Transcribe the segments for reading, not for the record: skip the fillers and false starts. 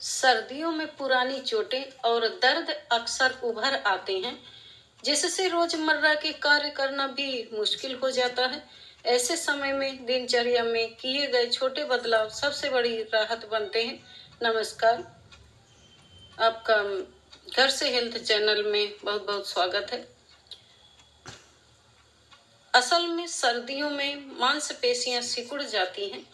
सर्दियों में पुरानी चोटें और दर्द अक्सर उभर आते हैं, जिससे रोजमर्रा के कार्य करना भी मुश्किल हो जाता है। ऐसे समय में दिनचर्या में किए गए छोटे बदलाव सबसे बड़ी राहत बनते हैं। नमस्कार, आपका घर से हेल्थ चैनल में बहुत बहुत स्वागत है। असल में सर्दियों में मांसपेशियां सिकुड़ जाती हैं,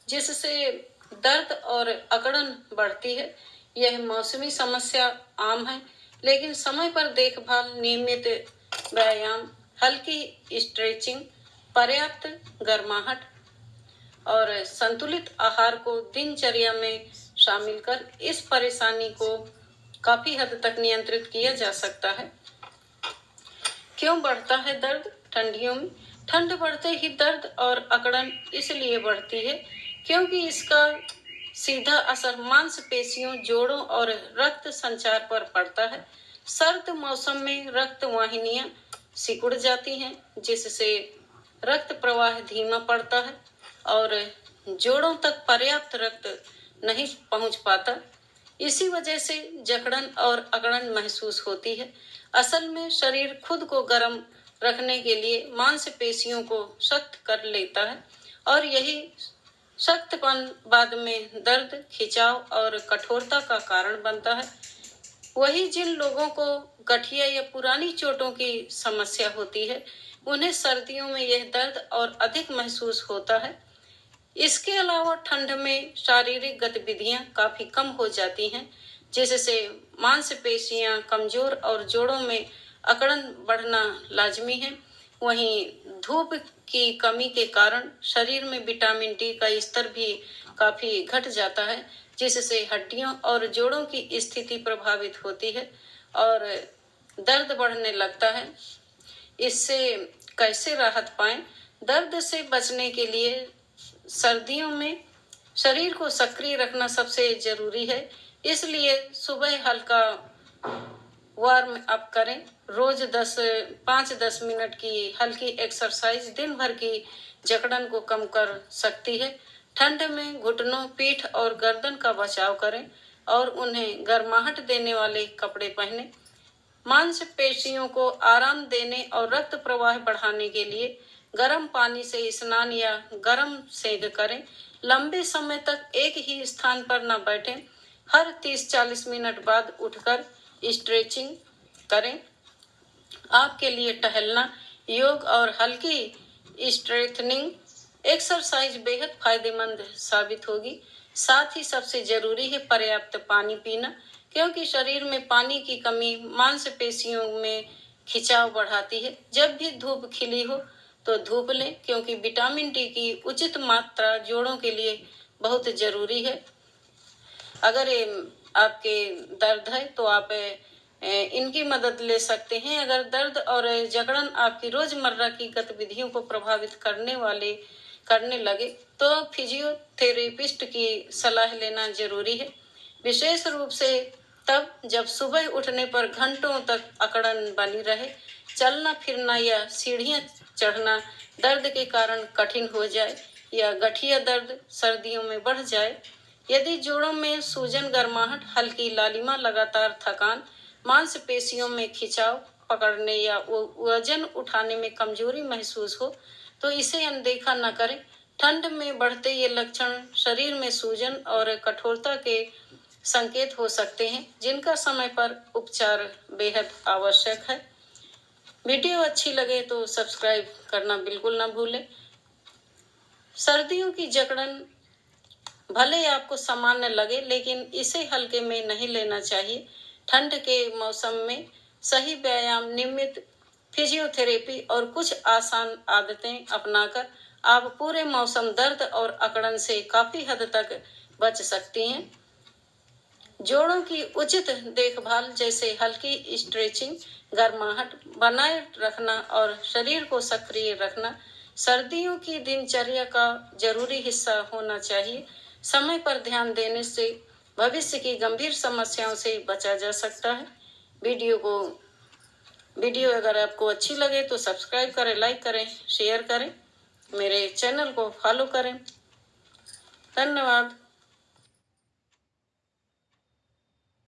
जिससे दर्द और अकड़न बढ़ती है। यह मौसमी समस्या आम है, लेकिन समय पर देखभाल, नियमित व्यायाम, हल्की स्ट्रेचिंग, पर्याप्त गर्माहट और संतुलित आहार को दिनचर्या में शामिल कर इस परेशानी को काफी हद तक नियंत्रित किया जा सकता है। क्यों बढ़ता है दर्द ठंडियों में? ठंड बढ़ते ही दर्द और अकड़न इसलिए बढ़ती है क्योंकि इसका सीधा असर मांसपेशियों, जोड़ों और रक्त संचार पर पड़ता है। सर्द मौसम में रक्त वाहिनियां सिकुड़ जाती हैं, जिससे रक्त प्रवाह धीमा पड़ता है और जोड़ों तक पर्याप्त रक्त नहीं पहुंच पाता। इसी वजह से जकड़न और अकड़न महसूस होती है। असल में शरीर खुद को गर्म रखने के लिए मांसपेशियों को सख्त कर लेता है और यही सख्तपन बाद में दर्द, खिंचाव और कठोरता का कारण बनता है। वही जिन लोगों को गठिया या पुरानी चोटों की समस्या होती है, उन्हें सर्दियों में यह दर्द और अधिक महसूस होता है। इसके अलावा ठंड में शारीरिक गतिविधियां काफी कम हो जाती हैं, जिससे मांसपेशियां कमजोर और जोड़ों में अकड़न बढ़ना लाजमी है। वहीं धूप की कमी के कारण शरीर में विटामिन डी का स्तर भी काफी घट जाता है, जिससे हड्डियों और जोड़ों की स्थिति प्रभावित होती है और दर्द बढ़ने लगता है। इससे कैसे राहत पाएं? दर्द से बचने के लिए सर्दियों में शरीर को सक्रिय रखना सबसे जरूरी है। इसलिए सुबह हल्का वार्म अप करें। रोज 5-10 मिनट की हल्की एक्सरसाइज दिन भर की जकड़न को कम कर सकती है। ठंड में घुटनों, पीठ और गर्दन का बचाव करें और उन्हें गर्माहट देने वाले कपड़े पहनें। मांसपेशियों को आराम देने और रक्त प्रवाह बढ़ाने के लिए गर्म पानी से स्नान या गर्म सेंक करें। लंबे समय तक एक ही स्थान पर न बैठें। हर 30-40 मिनट बाद उठकर स्ट्रेचिंग करें। आपके लिए टहलना, योग और हल्की स्ट्रेथनिंग एक्सरसाइज बेहद फायदेमंद साबित होगी। साथ ही सबसे जरूरी है पर्याप्त पानी पीना, क्योंकि शरीर में पानी की कमी मांसपेशियों में खिंचाव बढ़ाती है। जब भी धूप खिली हो तो धूप लें, क्योंकि विटामिन डी की उचित मात्रा जोड़ों के लिए बहुत जरूरी है। अगर आपके दर्द है तो आप इनकी मदद ले सकते हैं। अगर दर्द और जकड़न आपकी रोजमर्रा की गतिविधियों को प्रभावित करने लगे तो फिजियोथेरेपिस्ट की सलाह लेना जरूरी है, विशेष रूप से तब जब सुबह उठने पर घंटों तक अकड़न बनी रहे। चलना फिरना या सीढ़ियां चढ़ना दर्द के कारण कठिन हो जाए या गठिया दर्द सर्दियों में बढ़ जाए। यदि जोड़ों में सूजन, गर्माहट, हल्की लालिमा, लगातार थकान, मांसपेशियों में खिंचाव पकड़ने या वजन उठाने में कमजोरी महसूस हो तो इसे अनदेखा न करें। ठंड में बढ़ते ये लक्षण शरीर में सूजन और कठोरता के संकेत हो सकते हैं, जिनका समय पर उपचार बेहद आवश्यक है। वीडियो अच्छी लगे तो सब्सक्राइब करना बिल्कुल न भूलें। सर्दियों की जकड़न भले आपको सामान्य लगे, लेकिन इसे हल्के में नहीं लेना चाहिए। ठंड के मौसम में सही व्यायाम, नियमित फिजियोथेरेपी और कुछ आसान आदतें अपनाकर आप पूरे मौसम दर्द और अकड़न से काफी हद तक बच सकती हैं। जोड़ों की उचित देखभाल जैसे हल्की स्ट्रेचिंग, गर्माहट बनाए रखना और शरीर को सक्रिय रखना सर्दियों की दिनचर्या का जरूरी हिस्सा होना चाहिए। समय पर ध्यान देने से भविष्य की गंभीर समस्याओं से बचा जा सकता है। वीडियो अगर आपको अच्छी लगे तो सब्सक्राइब करें, लाइक करें, शेयर करें, मेरे चैनल को फॉलो करें। धन्यवाद।